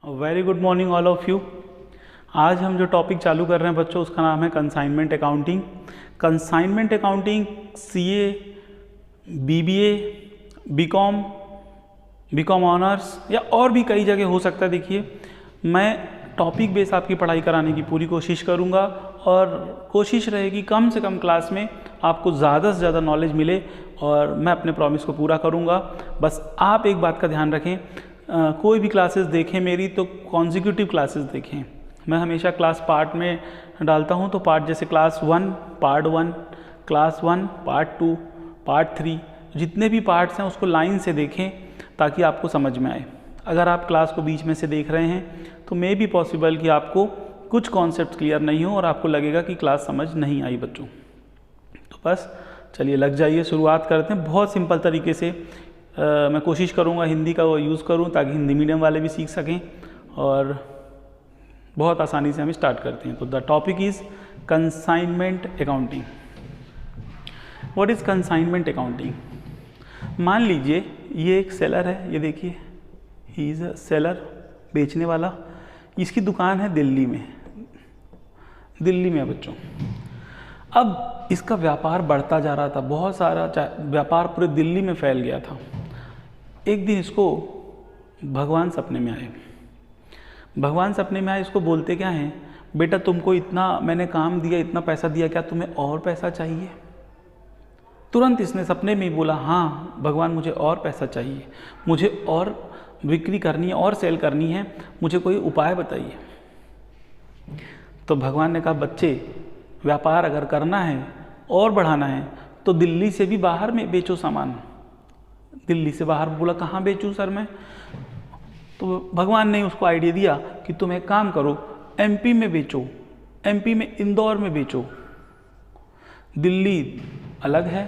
Very good morning all of you. आज हम जो टॉपिक चालू कर रहे हैं बच्चों, उसका नाम है consignment accounting. Consignment accounting CA, BBA, BCom, BCom honours या और भी कई जगह हो सकता है। देखिए, मैं टॉपिक बेस आपकी पढ़ाई कराने की पूरी कोशिश करूंगा और कोशिश रहेगी कम से कम क्लास में आपको ज़्यादा से ज़्यादा नॉलेज मिले और मैं अपने प्रॉमिस को पूरा करूंगा। बस आप एक बात का ध्यान रखें, कोई भी क्लासेस देखें मेरी तो कॉन्जिक्यूटिव क्लासेस देखें। मैं हमेशा क्लास पार्ट में डालता हूं, तो पार्ट जैसे class 1 part 1, class 1 part 2, part 3, जितने भी पार्ट्स हैं उसको लाइन से देखें ताकि आपको समझ में आए। अगर आप क्लास को बीच में से देख रहे हैं तो मे बी पॉसिबल कि आपको कुछ कॉन्सेप्ट क्लियर नहीं हो और आपको लगेगा कि क्लास समझ नहीं आई बच्चों। तो बस चलिए लग जाइए, शुरुआत करते हैं। बहुत सिंपल तरीके से मैं कोशिश करूंगा हिंदी का वो यूज़ करूं ताकि हिंदी मीडियम वाले भी सीख सकें और बहुत आसानी से हम स्टार्ट करते हैं। तो the topic is consignment accounting. What is consignment accounting? मान लीजिए ये एक सेलर है, ये देखिए ही इज़ अ सेलर, बेचने वाला। इसकी दुकान है दिल्ली में, दिल्ली में है बच्चों। अब इसका व्यापार बढ़ता जा रहा था, बहुत सारा व्यापार पूरे दिल्ली में फैल गया था। एक दिन इसको भगवान सपने में आए। भगवान सपने में आए, इसको बोलते क्या हैं, बेटा तुमको इतना मैंने काम दिया, इतना पैसा दिया, क्या तुम्हें और पैसा चाहिए? तुरंत इसने सपने में ही बोला, हाँ भगवान मुझे और पैसा चाहिए, मुझे और बिक्री करनी है और सेल करनी है, मुझे कोई उपाय बताइए। तो भगवान ने कहा, बच्चे व्यापार अगर करना है और बढ़ाना है तो दिल्ली से भी बाहर में बेचो सामान। दिल्ली से बाहर। बोला कहाँ बेचूं सर मैं? तो भगवान ने उसको आइडिया दिया कि तुम एक काम करो, एमपी में बेचो, एमपी में इंदौर में बेचो। दिल्ली अलग है,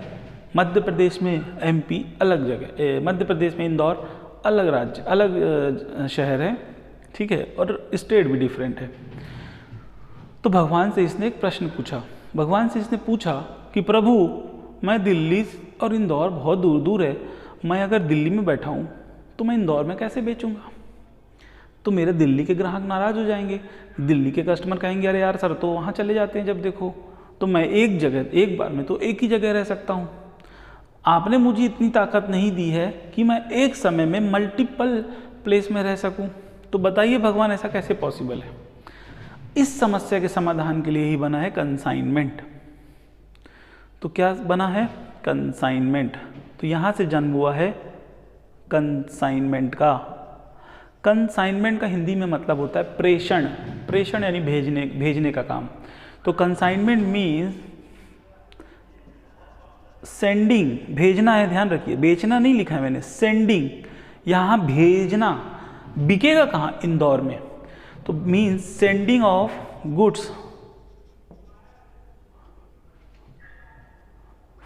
मध्य प्रदेश में एमपी अलग जगह, मध्य प्रदेश में इंदौर अलग राज्य, अलग शहर है, ठीक है, और स्टेट भी डिफरेंट है। तो भगवान से इसने एक प्रश्न पूछा। भगवान से इसने पूछा कि प्रभु, मैं दिल्ली और इंदौर बहुत दूर दूर है, मैं अगर दिल्ली में बैठा हूँ तो मैं इंदौर में कैसे बेचूंगा? तो मेरे दिल्ली के ग्राहक नाराज हो जाएंगे, दिल्ली के कस्टमर कहेंगे अरे यार सर तो वहाँ चले जाते हैं जब देखो, तो मैं एक जगह एक बार में तो एक ही जगह रह सकता हूँ। आपने मुझे इतनी ताकत नहीं दी है कि मैं एक समय में मल्टीपल प्लेस में रह सकूँ। तो बताइए भगवान ऐसा कैसे पॉसिबल है? इस समस्या के समाधान के लिए ही बना है कंसाइनमेंट। तो क्या बना है? कंसाइनमेंट। तो यहाँ से जन्म हुआ है कंसाइनमेंट का। कंसाइनमेंट का हिंदी में मतलब होता है प्रेषण। प्रेषण यानी भेजने, भेजने का काम। तो कंसाइनमेंट मीन्स सेंडिंग, भेजना है, ध्यान रखिए, बेचना नहीं लिखा है मैंने, सेंडिंग। यहाँ भेजना, बिकेगा कहाँ? इंदौर में। तो means sending of goods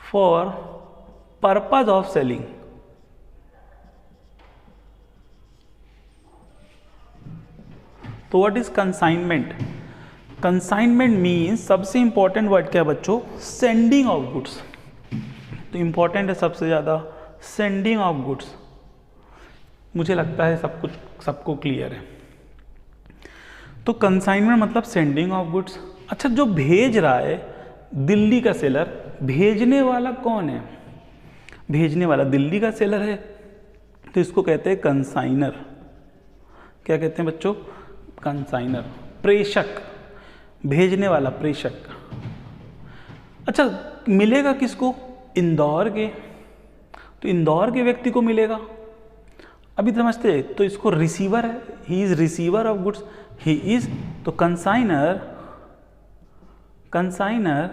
for purpose of selling. तो what is consignment? Consignment means, सबसे इंपॉर्टेंट वर्ड क्या है बच्चों? Sending of goods. तो इंपॉर्टेंट है सबसे ज़्यादा सेंडिंग ऑफ गुड्स। मुझे लगता है सब कुछ सबको क्लियर है। तो कंसाइनमेंट मतलब सेंडिंग ऑफ गुड्स। अच्छा, जो भेज रहा है दिल्ली का सेलर, भेजने वाला कौन है? भेजने वाला दिल्ली का सेलर है, तो इसको कहते हैं कंसाइनर। क्या कहते हैं बच्चों? कंसाइनर। प्रेषक, भेजने वाला प्रेषक। अच्छा, मिलेगा किसको? इंदौर के। तो इंदौर के व्यक्ति को मिलेगा। अभी समझते, तो इसको रिसीवर है, he is receiver of goods, he is. तो consignor, consignor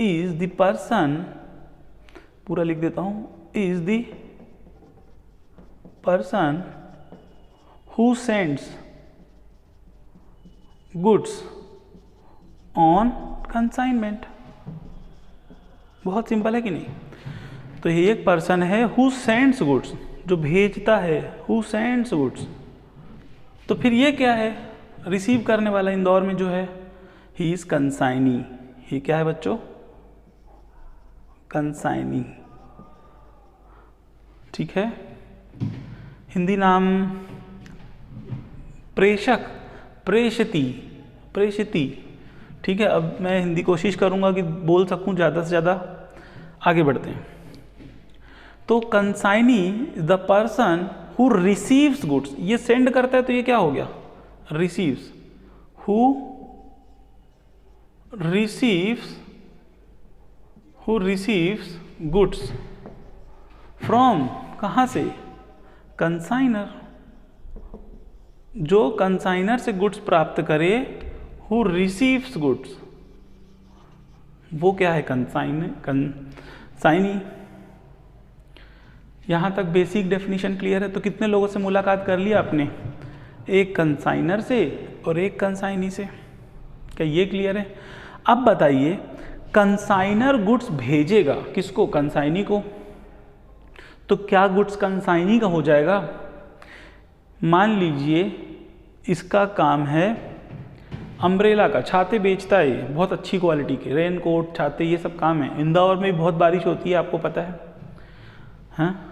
is the person, पूरा लिख देता हूं, is the person who sends goods on consignment. बहुत सिंपल है कि नहीं? तो ये एक पर्सन है हु सेंड्स गुड्स, जो भेजता है, हु सेंड्स गुड्स। तो फिर ये क्या है? रिसीव करने वाला इंदौर में जो है, ही इज कंसाइनी। ही क्या है बच्चों? कंसाइनी। ठीक है। हिंदी नाम प्रेषक, प्रेषिती, प्रेषिती। ठीक है, अब मैं हिंदी कोशिश करूंगा कि बोल सकूं ज़्यादा से ज़्यादा। आगे बढ़ते हैं। तो consignee is the person who receives goods, ये सेंड करता है तो ये क्या हो गया, receives, who receives goods from, कहाँ से, कंसाइनर, जो कंसाइनर से गुड्स प्राप्त करे, हु रिसीव्स गुड्स, वो क्या है, कंसाइनी। यहाँ तक बेसिक डेफिनेशन क्लियर है। तो कितने लोगों से मुलाकात कर लिया आपने, एक कंसाइनर से और एक कंसाइनी से, क्या ये क्लियर है। अब बताइए, कंसाइनर गुड्स भेजेगा किसको, कंसाइनी को, तो क्या गुड्स कंसाइनी का हो जाएगा। मान लीजिए इसका काम है अम्ब्रेला का, छाते बेचता है, ये बहुत अच्छी क्वालिटी के, रेन कोट, छाते, ये सब काम है। इंदौर में भी बहुत बारिश होती है, आपको पता है, हाँ,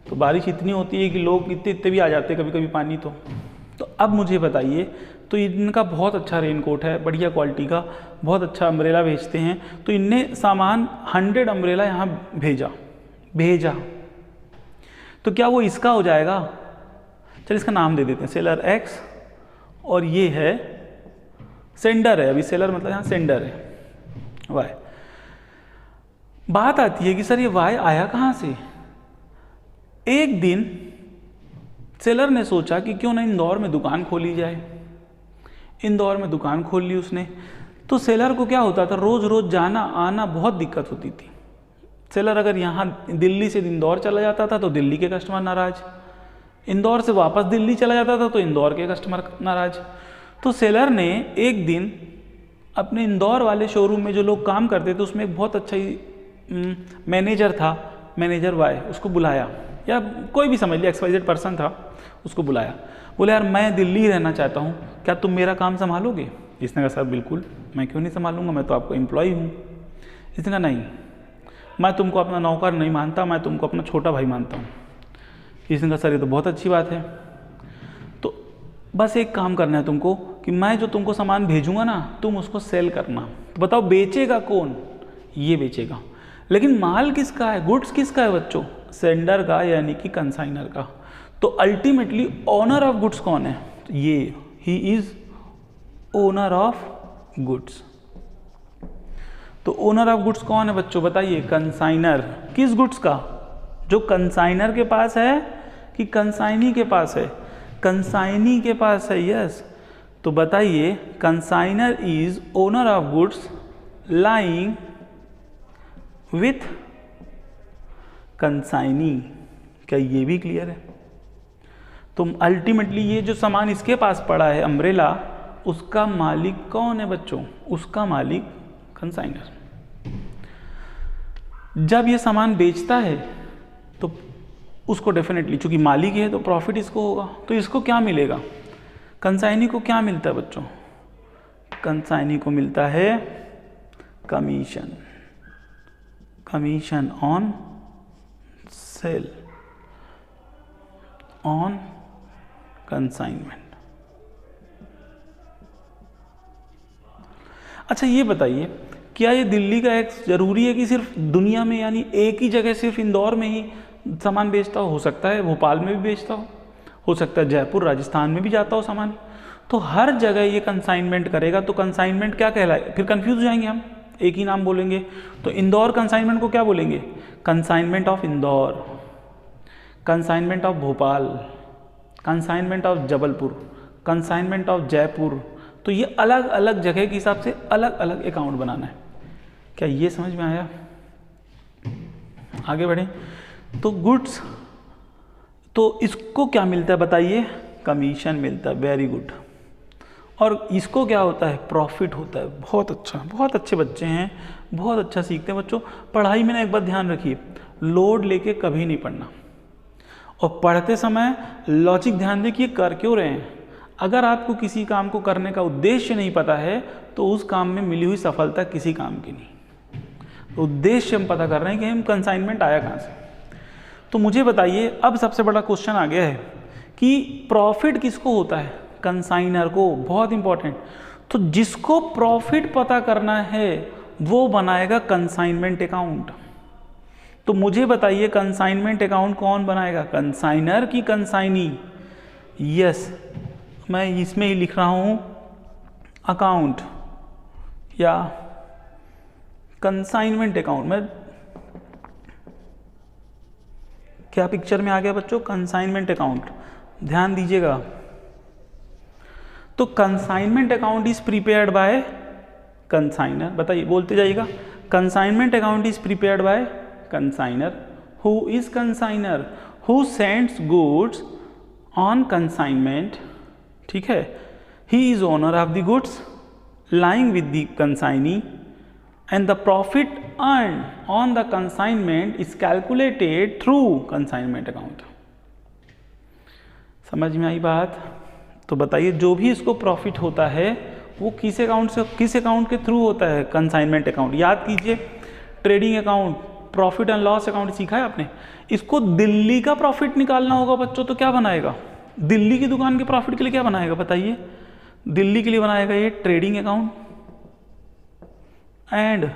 तो बारिश इतनी होती है कि लोग इतने भी आ जाते हैं कभी कभी पानी। तो अब मुझे बताइए, तो इनका बहुत अच्छा रेन कोट है, बढ़िया क्वालिटी का, बहुत अच्छा अम्ब्रेला बेचते हैं, तो इनने सामान 100 अम्ब्रेला यहाँ भेजा, तो क्या वो इसका हो जाएगा। चल इसका नाम दे देते हैं, सेलर एक्स, और ये है सेंडर है, अभी सेलर मतलब यहाँ सेंडर है वाई। बात आती है कि सर ये वाई आया कहाँ से। एक दिन सेलर ने सोचा कि क्यों ना इंदौर में दुकान खोली जाए। इंदौर में दुकान खोल ली उसने। तो सेलर को क्या होता था, रोज रोज जाना आना बहुत दिक्कत होती थी। सेलर अगर यहाँ दिल्ली से इंदौर चला जाता था तो दिल्ली के कस्टमर नाराज, इंदौर से वापस दिल्ली चला जाता था तो इंदौर के कस्टमर नाराज। तो सेलर ने एक दिन अपने इंदौर वाले शोरूम में जो लोग काम करते थे उसमें एक बहुत अच्छा ही मैनेजर था, मैनेजर वाई, उसको बुलाया, या कोई भी समझ लिया, XYZ पर्सन था, उसको बुलाया। बोले यार मैं दिल्ली रहना चाहता हूँ, क्या तुम मेरा काम संभालोगे। इसने कहा सर बिल्कुल, मैं क्यों नहीं संभालूंगा, मैं तो आपका एम्प्लॉय हूँ। इसने कहा नहीं, मैं तुमको अपना नौकर नहीं मानता, मैं तुमको अपना छोटा भाई मानता हूँ। इसने कहा सर ये तो बहुत अच्छी बात है, तो बस एक काम करना है तुमको कि मैं जो तुमको सामान भेजूंगा ना, तुम उसको सेल करना। तो बताओ बेचेगा कौन, ये बेचेगा। लेकिन माल किसका है, गुड्स किसका है बच्चों, सेंडर का, यानी कि कंसाइनर का। तो अल्टीमेटली ओनर ऑफ गुड्स कौन है, तो ये ही इज ओनर ऑफ गुड्स। तो ओनर ऑफ गुड्स कौन है बच्चों, बताइए, कंसाइनर। किस गुड्स का, जो कंसाइनर के पास है कि कंसाइनी के पास है, कंसाइनी के पास है, यस। तो बताइए, consignor is owner of goods lying with consignee. क्या ये भी क्लियर है। तो अल्टीमेटली ये जो सामान इसके पास पड़ा है अम्ब्रेला, उसका मालिक कौन है बच्चों, उसका मालिक कंसाइनर। जब ये सामान बेचता है तो उसको डेफिनेटली, चूंकि मालिक है तो प्रॉफिट इसको होगा। तो इसको क्या मिलेगा, कंसाइनी को क्या मिलता है बच्चों, कंसाइनी को मिलता है commission, commission on sale, on consignment. अच्छा ये बताइए, क्या ये दिल्ली का एक जरूरी है कि सिर्फ दुनिया में, यानी एक ही जगह सिर्फ इंदौर में ही सामान बेचता हो सकता है भोपाल में भी बेचता हो सकता है जयपुर राजस्थान में भी जाता हो सामान। तो हर जगह ये कंसाइनमेंट करेगा, तो कंसाइनमेंट क्या कहलाए, फिर कंफ्यूज हो जाएंगे हम, एक ही नाम बोलेंगे। तो इंदौर कंसाइनमेंट को क्या बोलेंगे, consignment of Indore, consignment of Bhopal, consignment of Jabalpur, consignment of Jaipur. तो ये अलग अलग जगह के हिसाब से अलग अलग अकाउंट बनाना है। क्या ये समझ में आया। आगे बढ़ें। तो गुड्स, तो इसको क्या मिलता है बताइए, कमीशन मिलता है, वेरी गुड। और इसको क्या होता है, प्रॉफिट होता है। बहुत अच्छा, बहुत अच्छे बच्चे हैं, बहुत अच्छा सीखते हैं बच्चों। पढ़ाई में ना एक बात ध्यान रखिए, लोड लेके कभी नहीं पढ़ना, और पढ़ते समय लॉजिक ध्यान दें कि ये कर क्यों रहे हैं। अगर आपको किसी काम को करने का उद्देश्य नहीं पता है तो उस काम में मिली हुई सफलता किसी काम की नहीं। तो उद्देश्य हम पता कर रहे हैं कि हम कंसाइनमेंट आया कहाँ से। तो मुझे बताइए, अब सबसे बड़ा क्वेश्चन आ गया है कि प्रॉफिट किसको होता है, कंसाइनर को, बहुत इंपॉर्टेंट। तो जिसको प्रॉफिट पता करना है वो बनाएगा कंसाइनमेंट अकाउंट। तो मुझे बताइए कंसाइनमेंट अकाउंट कौन बनाएगा, कंसाइनर की कंसाइनी? यस, मैं इसमें ही लिख रहा हूं अकाउंट या कंसाइनमेंट अकाउंट। में क्या पिक्चर में आ गया बच्चों, कंसाइनमेंट अकाउंट, ध्यान दीजिएगा। तो consignment account is prepared by consignor, बताइए, बोलते जाइएगा। Consignment account is prepared by consignor. Who is consignor? Who sends goods on consignment, ठीक है। He is owner of the goods lying with the consignee and the profit earned on the consignment is calculated through consignment account। समझ में आई बात? तो बताइए, जो भी इसको प्रॉफिट होता है वो किस अकाउंट से, किस अकाउंट के थ्रू होता है? Consignment account. याद कीजिए, trading account, profit and loss account सीखा है आपने। इसको दिल्ली का प्रॉफिट निकालना होगा बच्चों, तो क्या बनाएगा? दिल्ली की दुकान के प्रॉफिट के लिए क्या बनाएगा बताइए? दिल्ली के लिए बनाएगा ये trading account and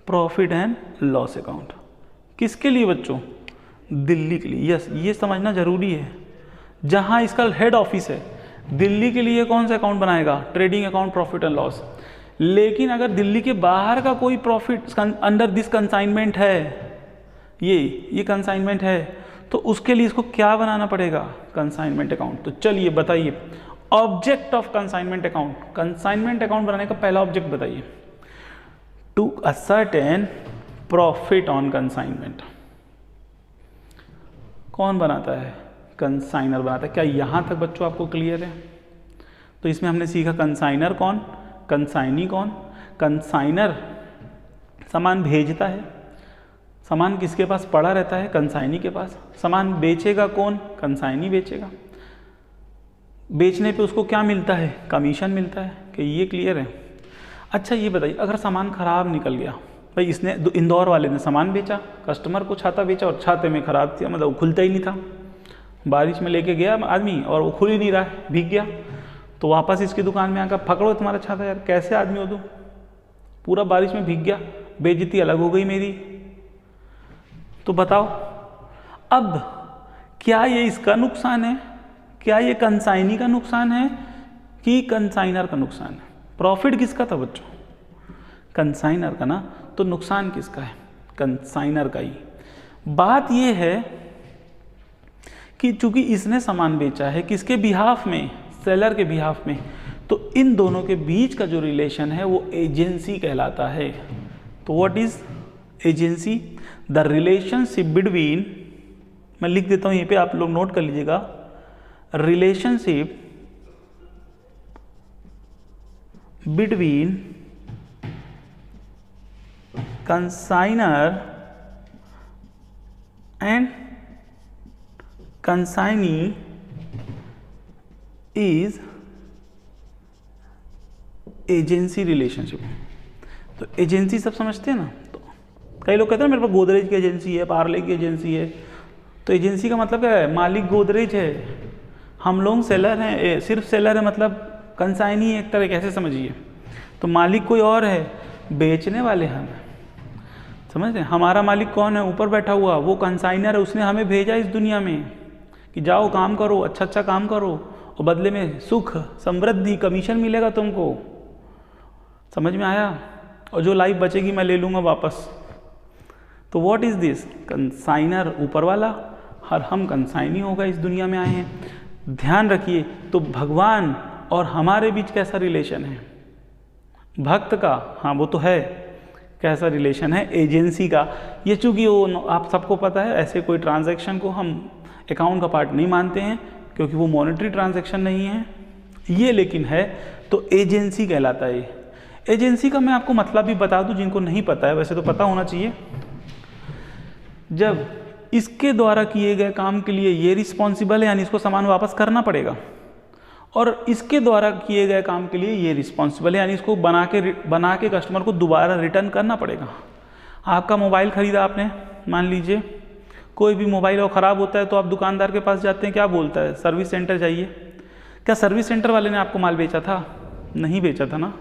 profit and loss account. किसके लिए बच्चों? दिल्ली के लिए। यस, ये समझना जरूरी है। जहां इसका हेड ऑफिस है दिल्ली के लिए कौन सा अकाउंट बनाएगा? Trading account, profit and loss. लेकिन अगर दिल्ली के बाहर का कोई प्रॉफिट अंडर दिस कंसाइनमेंट है, ये कंसाइनमेंट है, तो उसके लिए इसको क्या बनाना पड़ेगा? Consignment account. तो चलिए बताइए, object of consignment account, consignment account बनाने का पहला ऑब्जेक्ट बताइए। To ascertain profit on consignment. कौन बनाता है? कंसाइनर बनाता है। क्या यहां तक बच्चों आपको क्लियर है? तो इसमें हमने सीखा कंसाइनर कौन, कंसाइनी कौन। कंसाइनर सामान भेजता है, सामान किसके पास पड़ा रहता है? कंसाइनी के पास। सामान बेचेगा कौन? कंसाइनी बेचेगा। बेचने पे उसको क्या मिलता है? कमीशन मिलता है। कि ये क्लियर है? अच्छा ये बताइए, अगर सामान खराब निकल गया, भाई इसने इंदौर वाले ने सामान बेचा, कस्टमर को छाता बेचा और छाते में खराब थी, मतलब खुलता ही नहीं था, बारिश में लेके गया आदमी और वो खुल ही नहीं रहा है, भीग गया। तो वापस इसकी दुकान में आकर पकड़ो तुम्हारा छाता, यार कैसे आदमी हो तुम, पूरा बारिश में भीग गया, बेइज्जती अलग हो गई मेरी। तो बताओ अब क्या ये इसका नुकसान है, क्या ये कंसाइनी का नुकसान है कि कंसाइनर का नुकसान है? प्रॉफिट किसका था बच्चों? कंसाइनर का ना। तो नुकसान किसका है? कंसाइनर का ही। बात ये है कि चूंकि इसने सामान बेचा है किसके बिहाफ में? सेलर के बिहाफ में। तो इन दोनों के बीच का जो रिलेशन है वो एजेंसी कहलाता है। तो what is agency? The relationship between, मैं लिख देता हूं यहीं पे, आप लोग नोट कर लीजिएगा, relationship between consignor and consignee is agency relationship. तो एजेंसी सब समझते हैं ना। तो कई लोग कहते हैं मेरे पास गोदरेज की एजेंसी है, पार्ले की एजेंसी है। तो एजेंसी का मतलब क्या है? मालिक गोदरेज है, हम लोग सेलर हैं, सिर्फ सेलर है, मतलब कंसाइनी एक तरह कैसे समझिए। तो मालिक कोई और है, बेचने वाले हम, समझ रहे हैं? हमारा मालिक कौन है? ऊपर बैठा हुआ, वो कंसाइनर है, उसने हमें भेजा इस दुनिया में कि जाओ काम करो, अच्छा अच्छा काम करो और बदले में सुख, समृद्धि, कमीशन मिलेगा तुमको। समझ में आया? और जो लाइफ बचेगी मैं ले लूँगा वापस। तो व्हाट इज दिस? कंसाइनर ऊपर वाला और हम कंसाइनी होगा, इस दुनिया में आए हैं। ध्यान रखिए, तो भगवान और हमारे बीच कैसा रिलेशन है? भक्त का, हाँ वो तो है, कैसा रिलेशन है? एजेंसी का। ये चूंकि वो आप सबको पता है, ऐसे कोई ट्रांजैक्शन को हम अकाउंट का पार्ट नहीं मानते हैं क्योंकि वो मॉनेटरी ट्रांजैक्शन नहीं है, ये लेकिन है, तो एजेंसी कहलाता है। एजेंसी का मैं आपको मतलब भी बता दूं, जिनको नहीं पता है, वैसे तो पता होना चाहिए। जब इसके द्वारा किए गए काम के लिए ये रिस्पॉन्सिबल है, यानी इसको सामान वापस करना पड़ेगा, और इसके द्वारा किए गए काम के लिए ये रिस्पॉन्सिबल है, यानी इसको बना के कस्टमर को दोबारा रिटर्न करना पड़ेगा। आपका मोबाइल खरीदा आपने, मान लीजिए कोई भी मोबाइल और ख़राब होता है तो आप दुकानदार के पास जाते हैं, क्या बोलता है? सर्विस सेंटर जाइए। क्या सर्विस सेंटर वाले ने आपको माल बेचा था? नहीं बेचा था ना,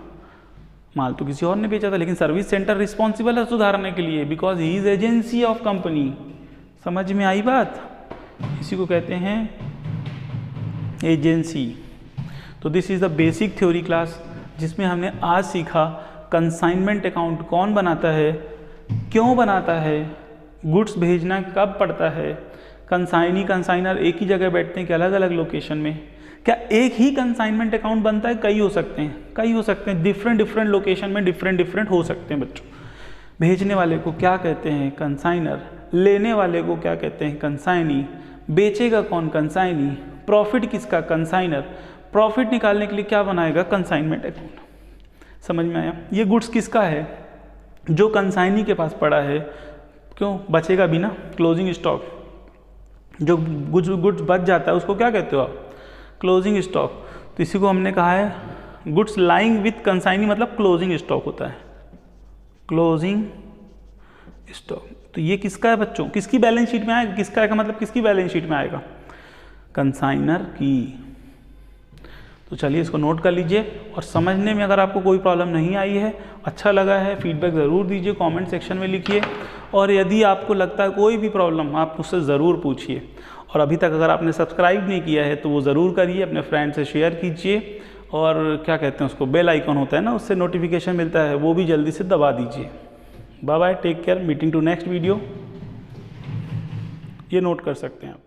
माल तो किसी और ने बेचा था, लेकिन सर्विस सेंटर रिस्पॉन्सिबल है सुधारने के लिए, because he is agency of company. समझ में आई बात? इसी को कहते हैं एजेंसी। तो this is the basic theory class, जिसमें हमने आज सीखा कंसाइनमेंट अकाउंट कौन बनाता है, क्यों बनाता है, गुड्स भेजना कब पड़ता है, कंसाइनी कंसाइनर एक ही जगह बैठते हैं कि अलग अलग लोकेशन में, क्या एक ही कंसाइनमेंट अकाउंट बनता है? कई हो सकते हैं, कई हो सकते हैं, डिफरेंट लोकेशन में डिफरेंट हो सकते हैं बच्चों। भेजने वाले को क्या कहते हैं? कंसाइनर। लेने वाले को क्या कहते हैं? कंसाइनी। बेचेगा कौन? कंसाइनी। प्रॉफिट किसका? कंसाइनर। प्रॉफिट निकालने के लिए क्या बनाएगा? Consignment account. समझ में आया? ये गुड्स किसका है? जो कंसाइनी के पास पड़ा है। क्यों? बचेगा भी ना, क्लोजिंग स्टॉक। जो गुड्स बच जाता है उसको क्या कहते हो आप? Closing stock. तो इसी को हमने कहा है गुड्स लाइंग विथ कंसाइनी, मतलब क्लोजिंग स्टॉक होता है, क्लोजिंग स्टॉक। तो ये किसका है बच्चों? किसकी बैलेंस शीट में आएगा? किसका आएगा मतलब किसकी बैलेंस शीट में आएगा? कंसाइनर की। तो चलिए इसको नोट कर लीजिए, और समझने में अगर आपको कोई प्रॉब्लम नहीं आई है, अच्छा लगा है, फीडबैक ज़रूर दीजिए, कमेंट सेक्शन में लिखिए। और यदि आपको लगता है कोई भी प्रॉब्लम, आप मुझसे ज़रूर पूछिए। और अभी तक अगर आपने सब्सक्राइब नहीं किया है तो वो ज़रूर करिए, अपने फ्रेंड से शेयर कीजिए, और क्या कहते हैं उसको, बेल आइकॉन होता है ना, उससे नोटिफिकेशन मिलता है, वो भी जल्दी से दबा दीजिए। Bye bye, take care, meeting to next video. ये नोट कर सकते हैं आप।